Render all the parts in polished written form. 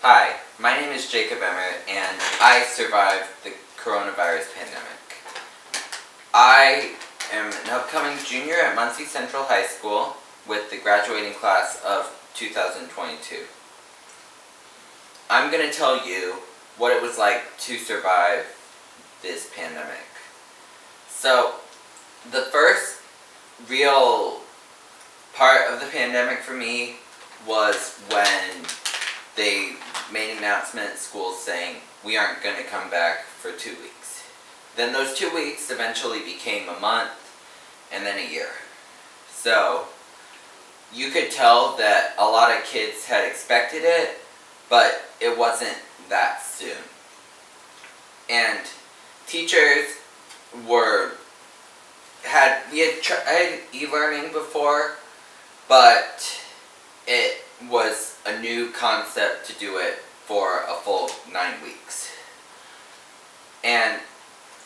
Hi, my name is Jacob Emert, and I survived the coronavirus pandemic. I am an upcoming junior at Muncie Central High School with the graduating class of 2022. I'm going to tell you what it was like to survive this pandemic. So, the first real part of the pandemic for me was when they made an announcement at school saying we aren't going to come back for 2 weeks. Then those 2 weeks eventually became a month and then a year. So you could tell that a lot of kids had expected it, but it wasn't that soon. And teachers we had tried e-learning before, but it was a new concept to do it for a full 9 weeks. And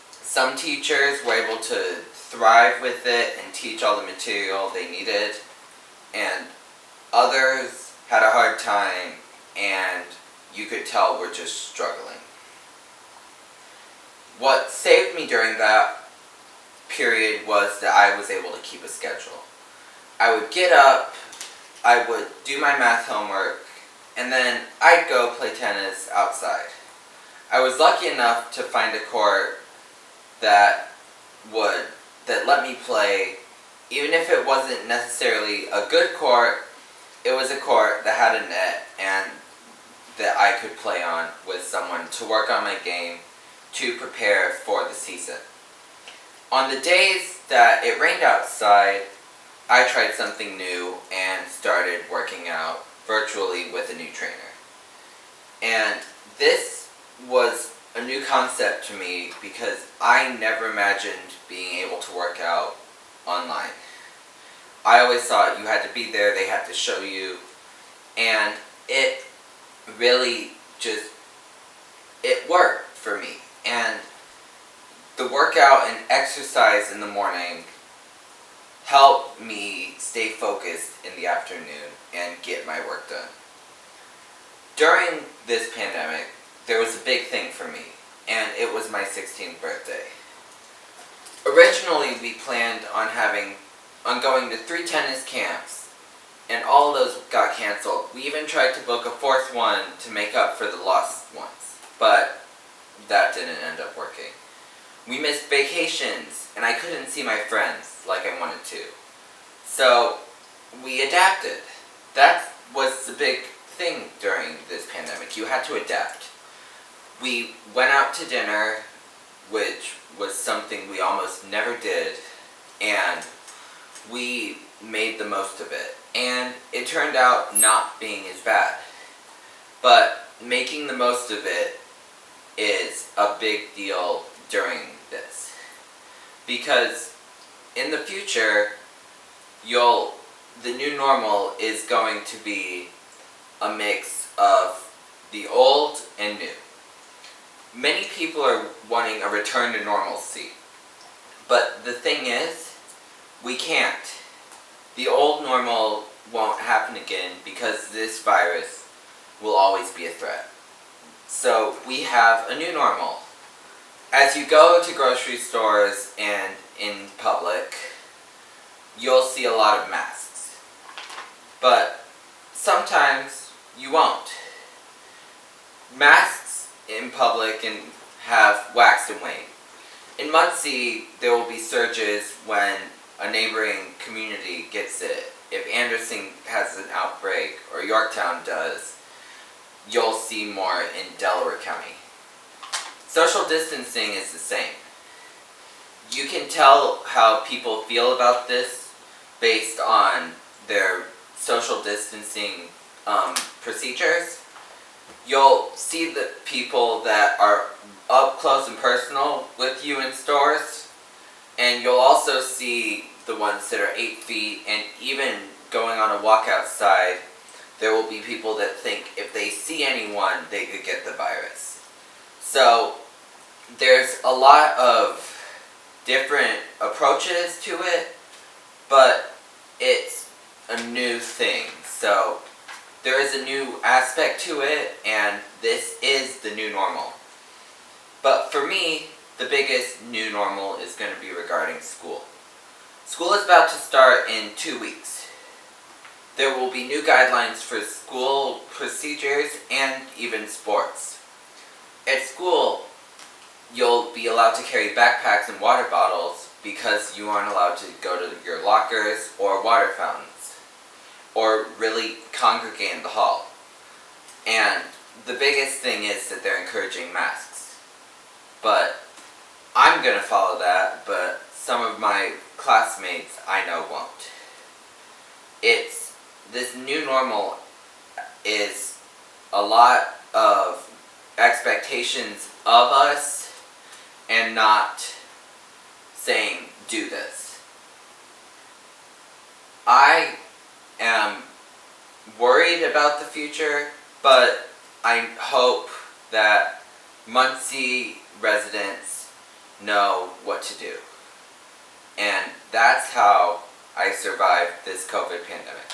some teachers were able to thrive with it and teach all the material they needed, and others had a hard time and you could tell were just struggling. What saved me during that period was that I was able to keep a schedule. I would get up, I would do my math homework, and then I'd go play tennis outside. I was lucky enough to find a court that let me play, even if it wasn't necessarily a good court. It was a court that had a net and that I could play on with someone to work on my game to prepare for the season. On the days that it rained outside, I tried something new and started working out virtually with a new trainer. And this was a new concept to me because I never imagined being able to work out online. I always thought you had to be there, they had to show you, and it really it worked for me. And the workout and exercise in the morning helped me stay focused in the afternoon and get my work done. During this pandemic, there was a big thing for me, and it was my 16th birthday. Originally, we planned on going to 3 tennis camps, and all of those got canceled. We even tried to book a 4th one to make up for the lost ones, but that didn't end up working. We missed vacations, and I couldn't see my friends like I wanted to. So we adapted. That was the big thing during this pandemic. You had to adapt. We went out to dinner, which was something we almost never did, and we made the most of it. And it turned out not being as bad. But making the most of it is a big deal during this, because in the future the new normal is going to be a mix of the old and new. Many people are wanting a return to normalcy, but the thing is, we can't. The old normal won't happen again because this virus will always be a threat. So we have a new normal. As you go to grocery stores and in public, you'll see a lot of masks. But sometimes you won't. Masks in public can have waxed and waned. In Muncie, there will be surges when a neighboring community gets it. If Anderson has an outbreak, or Yorktown does, you'll see more in Delaware County. Social distancing is the same. You can tell how people feel about this based on their social distancing procedures. You'll see the people that are up close and personal with you in stores, and you'll also see the ones that are 8 feet, and even going on a walk outside, there will be people that think if they see anyone, they could get the virus. So there's a lot of different approaches to it, but it's a new thing. So there is a new aspect to it, and this is the new normal. But for me, the biggest new normal is going to be regarding school. School is about to start in 2 weeks. There will be new guidelines for school procedures and even sports. At school, you'll be allowed to carry backpacks and water bottles because you aren't allowed to go to your lockers or water fountains or really congregate in the hall. And the biggest thing is that they're encouraging masks. But I'm going to follow that, but some of my classmates I know won't. This new normal is a lot of expectations of us and not saying, do this. I am worried about the future, but I hope that Muncie residents know what to do. And that's how I survived this COVID pandemic.